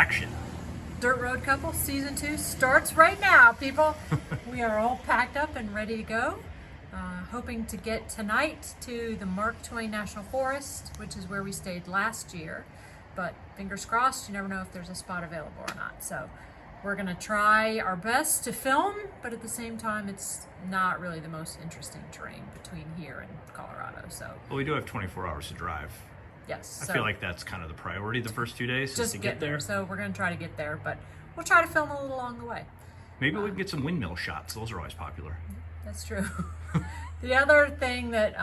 action. Dirt Road Couple Season 2 starts right now, people. We are all packed up and ready to go. Hoping to get tonight to the Mark Twain National Forest, which is where we stayed last year. But fingers crossed, you never know if there's a spot available or not. So we're gonna try our best to film, but at the same time, it's not really the most interesting terrain between here and Colorado. So Well, we do have 24 hours to drive. yes. I feel like that's kind of the priority the first 2 days, just is to get there. So we're gonna try to get there, but we'll try to film a little along the way. Maybe we can get some windmill shots. Those are always popular. That's true. The other thing that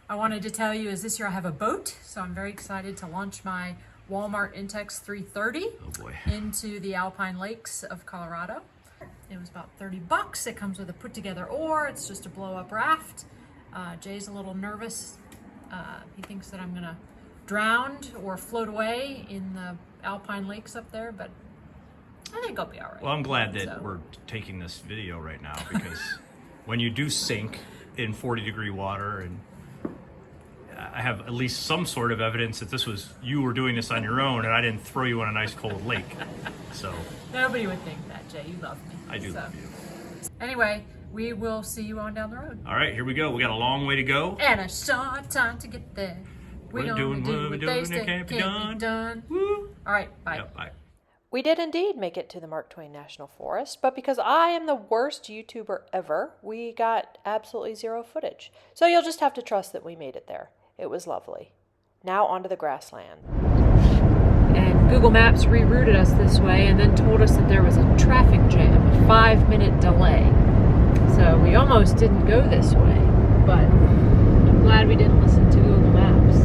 I wanted to tell you is this year I have a boat, so I'm very excited to launch my Walmart Intex 330 Oh boy. into the Alpine Lakes of Colorado. It was about $30. It comes with a put together oar. It's just a blow up raft. Jay's a little nervous. He thinks that I'm gonna drown or float away in the Alpine Lakes up there, but I think I'll be all right. Well, I'm glad that we're taking this video right now, because when you do sink in 40-degree water, and I have at least some sort of evidence that you were doing this on your own, and I didn't throw you in a nice cold lake. So nobody would think that, Jay. You love me. I do love you. Anyway, we will see you on down the road. All right, here we go. We got a long way to go. And a short time to get there. We're doing what we're doing, it can't be done. Woo. All right, bye. Yep, bye. We did indeed make it to the Mark Twain National Forest, but because I am the worst YouTuber ever, we got absolutely zero footage. So you'll just have to trust that we made it there. It was lovely. Now onto the grassland. And Google Maps rerouted us this way and then told us that there was a traffic jam, a 5-minute delay. So we almost didn't go this way, but I'm glad we didn't listen to Google Maps.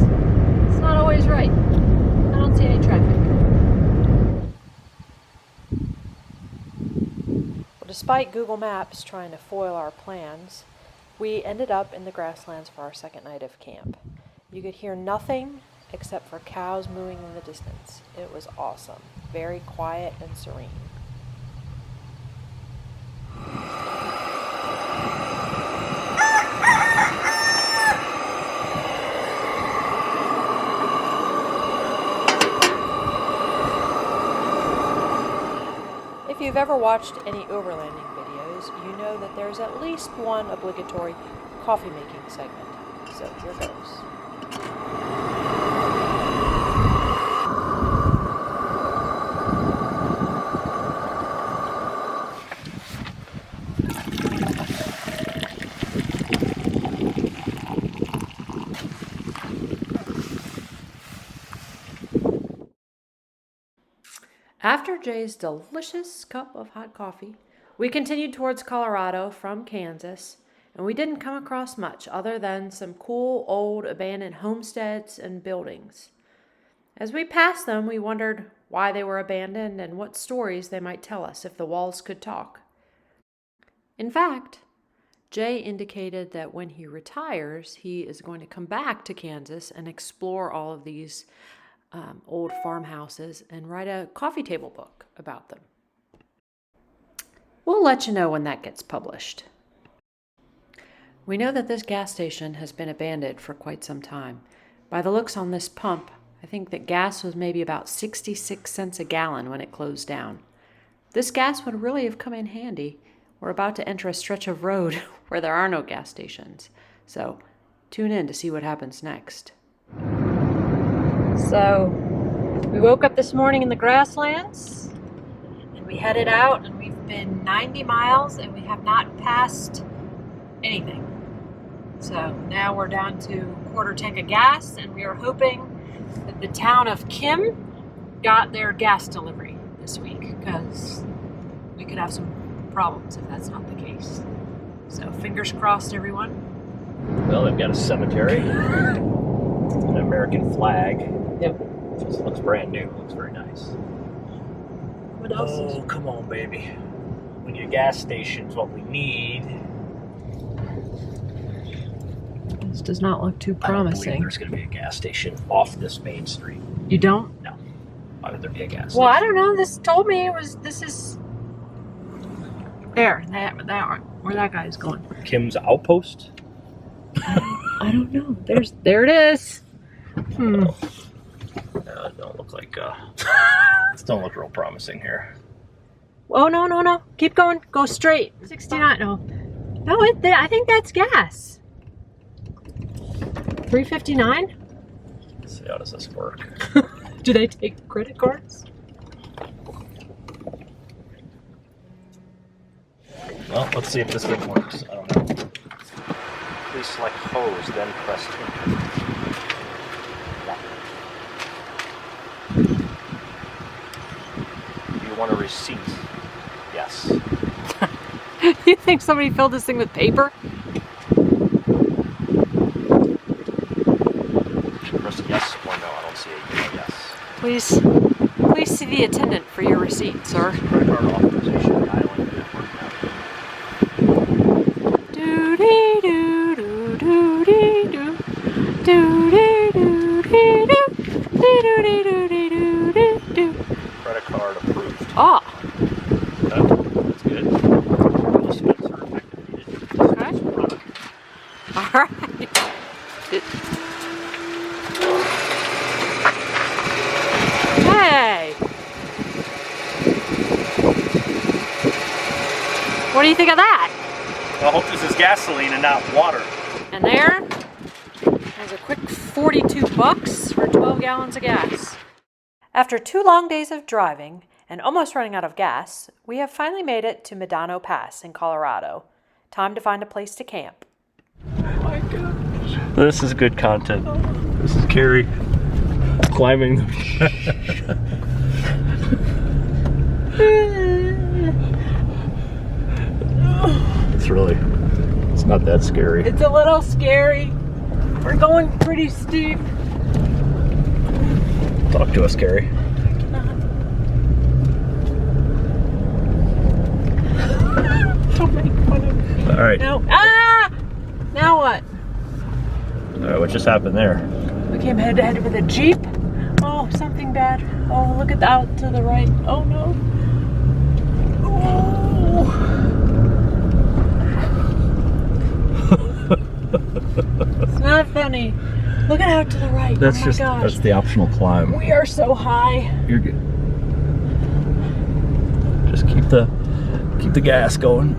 It's not always right. I don't see any traffic. Despite Google Maps trying to foil our plans, we ended up in the grasslands for our second night of camp. You could hear nothing except for cows mooing in the distance. It was awesome. Very quiet and serene. If you've ever watched any overlanding videos, you know that there's at least one obligatory coffee making segment. So here goes. After Jay's delicious cup of hot coffee, we continued towards Colorado from Kansas, and we didn't come across much other than some cool old abandoned homesteads and buildings. As we passed them, we wondered why they were abandoned and what stories they might tell us if the walls could talk. In fact, Jay indicated that when he retires, he is going to come back to Kansas and explore all of these old farmhouses and write a coffee table book about them. We'll let you know when that gets published. We know that this gas station has been abandoned for quite some time. By the looks on this pump, I think that gas was maybe about 66 cents a gallon when it closed down. This gas would really have come in handy. We're about to enter a stretch of road where there are no gas stations. So tune in to see what happens next. So we woke up this morning in the grasslands and we headed out, and we've been 90 miles and we have not passed anything. So now we're down to a quarter tank of gas, and we are hoping that the town of Kim got their gas delivery this week, because we could have some problems if that's not the case. So fingers crossed, everyone. Well, they've got a cemetery, an American flag. Yep. Just looks brand new. Looks very nice. What else? Oh, come on, baby. We need a gas station's what we need. This does not look too I don't believe promising. there's going to be a gas station off this main street. You don't? No. Why would there be a gas station? Well, I don't know. This told me this is there. That where that guy's going. Kim's Outpost? I don't know. There it is. Don't look like This don't look real promising here. Oh, no, no, no. Keep going. Go straight. 69. No. No, I think that's gas. 359? Let's see, how does this work? Do they take credit cards? Well, let's see if this thing works. I don't know. Please select hose, then press 2. Do you want a receipt? Yes. You think somebody filled this thing with paper? Press yes or no. I don't see a yes. Please see the attendant for your receipt, sir. Credit card authorization dialing network now. Credit card approved. Ah. That's good. Okay. All right. Hey. What do you think of that? I hope this is gasoline and not water. And there's a quick $42 for 12 gallons of gas. After 2 long days of driving and almost running out of gas, we have finally made it to Medano Pass in Colorado. Time to find a place to camp. Oh my gosh. This is good content. This is Carrie climbing. It's not that scary. It's a little scary. We're going pretty steep. Talk to us, Carrie. Don't make fun of me. All right. No. Ah! Now what? All right, what just happened there? We came head to head with a Jeep. Oh, something bad. Oh, look at out to the right. Oh no. Oh. It's not funny. Look at out to the right. That's oh my just gosh. that's the optional climb. We are so high. You're good. Just keep the gas going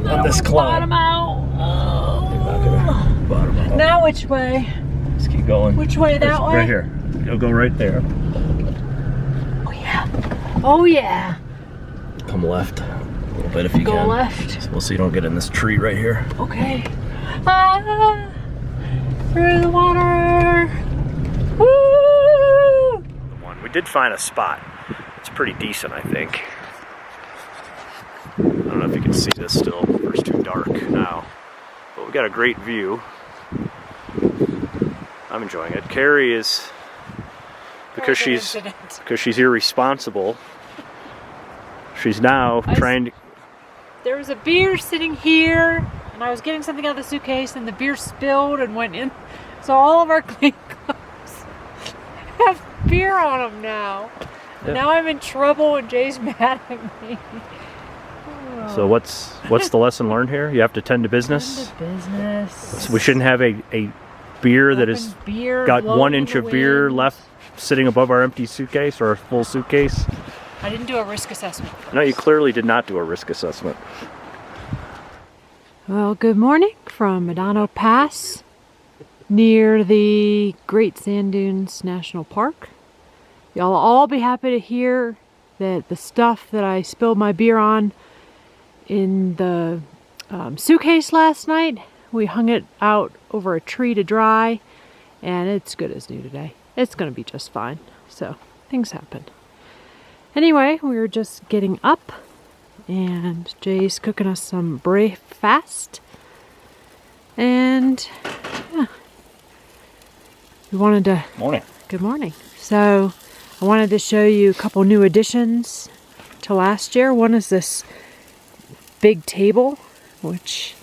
on this climb. Bottom out. Oh. You're not gonna bottom out. Now which way? Just keep going. Which way? That way? Right here. You'll go right there. Oh yeah. Oh yeah. Come left a little bit if you Go can. left. We'll see you don't get in this tree right here. Okay. Ah, through the water. Woo! We did find a spot. It's pretty decent, I think. I don't know if you can see this still, or it's too dark now. But we got a great view. I'm enjoying it. Carrie is, because she's irresponsible, she's now trying to... There was a beer sitting here, and I was getting something out of the suitcase, and the beer spilled and went in. So all of our clean clothes have beer on them now. Yeah. Now I'm in trouble, and Jay's mad at me. So what's the lesson learned here? You have to tend to business. So we shouldn't have a beer that has got 1 inch of beer left sitting above our empty suitcase or a full suitcase. I didn't do a risk assessment. No, you clearly did not do a risk assessment. Well, good morning from Medano Pass near the Great Sand Dunes National Park. Y'all will all be happy to hear that the stuff that I spilled my beer on in the suitcase last night, we hung it out over a tree to dry, and it's good as new today. It's going to be just fine. So, things happen. Anyway, we were just getting up, and Jay's cooking us some breakfast. And, yeah. We wanted to... Morning. Good morning. So, I wanted to show you a couple new additions to last year. One is this big table, which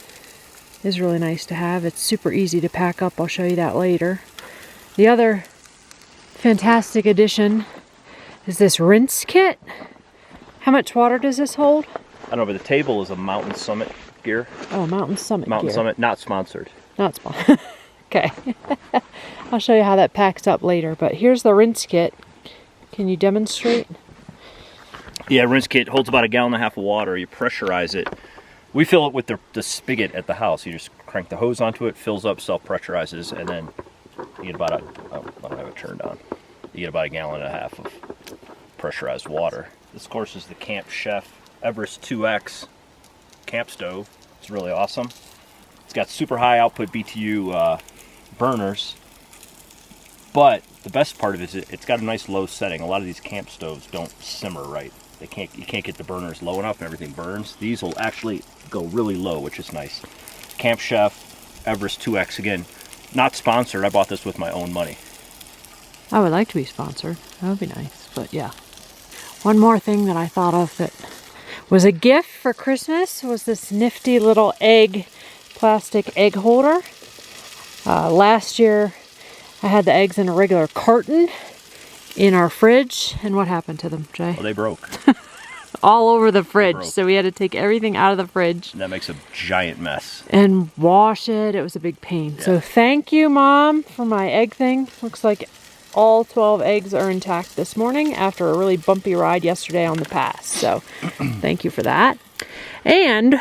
is really nice to have. It's super easy to pack up. I'll show you that later. The other fantastic addition is this rinse kit. How much water does this hold? I don't know, but the table is a Mountain Summit gear. Oh, Mountain Summit Mountain gear. Summit, not sponsored. Not sponsored. Okay. I'll show you how that packs up later. But here's the rinse kit. Can you demonstrate? Yeah, rinse kit holds about 1.5 gallons of water. You pressurize it. We fill it with the spigot at the house. You just crank the hose onto it, fills up, self-pressurizes, and then you get about I don't have it turned on. You get about 1.5 gallons of pressurized water. This, of course, is the Camp Chef Everest 2X camp stove. It's really awesome. It's got super high output BTU burners, but the best part of it is it's got a nice low setting. A lot of these camp stoves don't simmer right. You can't get the burners low enough and everything burns. These will actually go really low, which is nice. Camp Chef Everest 2X, again, not sponsored. I bought this with my own money. I would like to be sponsored. That would be nice, but yeah. One more thing that I thought of that was a gift for Christmas was this nifty little plastic egg holder. Last year I had the eggs in a regular carton in our fridge, and what happened to them, Jay? Well, they broke. All over the fridge, so we had to take everything out of the fridge. And that makes a giant mess. And wash it. It was a big pain. Yeah. So thank you, Mom, for my egg thing. Looks like all 12 eggs are intact this morning after a really bumpy ride yesterday on the pass. So thank you for that. And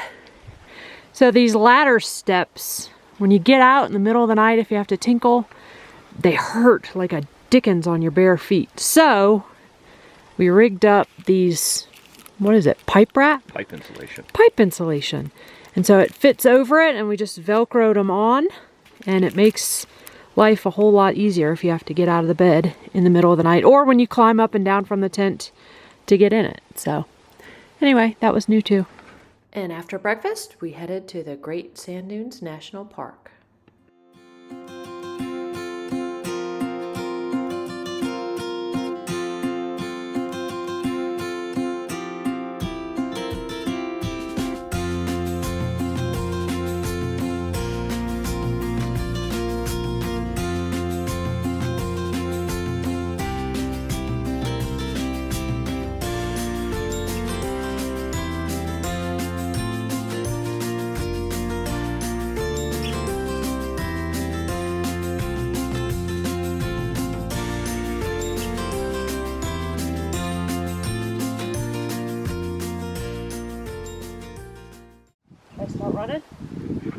so these ladder steps, when you get out in the middle of the night, if you have to tinkle, they hurt like a dickens on your bare feet. So we rigged up these, what is it, pipe wrap? Pipe insulation. Pipe insulation. And so it fits over it, and we just Velcroed them on, and it makes life a whole lot easier if you have to get out of the bed in the middle of the night, or when you climb up and down from the tent to get in it. So anyway, that was new too. And after breakfast, we headed to the Great Sand Dunes National Park.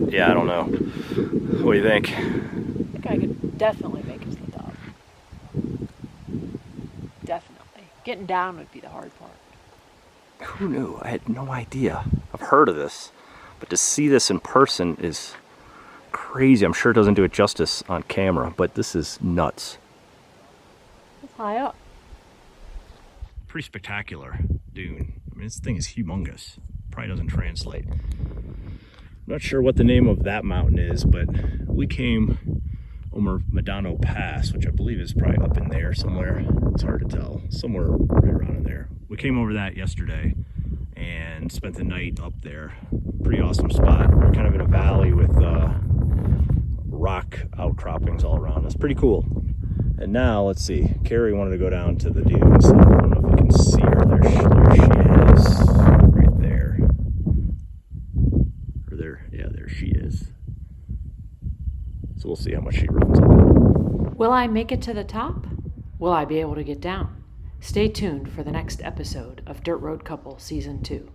Yeah, I don't know. What do you think? I think I could definitely make it to the top. Definitely. Getting down would be the hard part. Who knew? I had no idea. I've heard of this, but to see this in person is crazy. I'm sure it doesn't do it justice on camera, but this is nuts. It's high up. Pretty spectacular dune. I mean, this thing is humongous. Probably doesn't translate. I'm not sure what the name of that mountain is, but we came over Medano Pass, which I believe is probably up in there somewhere. It's hard to tell. Somewhere right around in there. We came over that yesterday and spent the night up there. Pretty awesome spot. We're kind of in a valley with rock outcroppings all around us. Pretty cool. And now, let's see. Carrie wanted to go down to the dunes. I don't know if you can see her. There she is. Right there. Or there. Yeah, there she is. So we'll see how much she runs up it. Will I make it to the top? Will I be able to get down? Stay tuned for the next episode of Dirt Road Couple Season 2.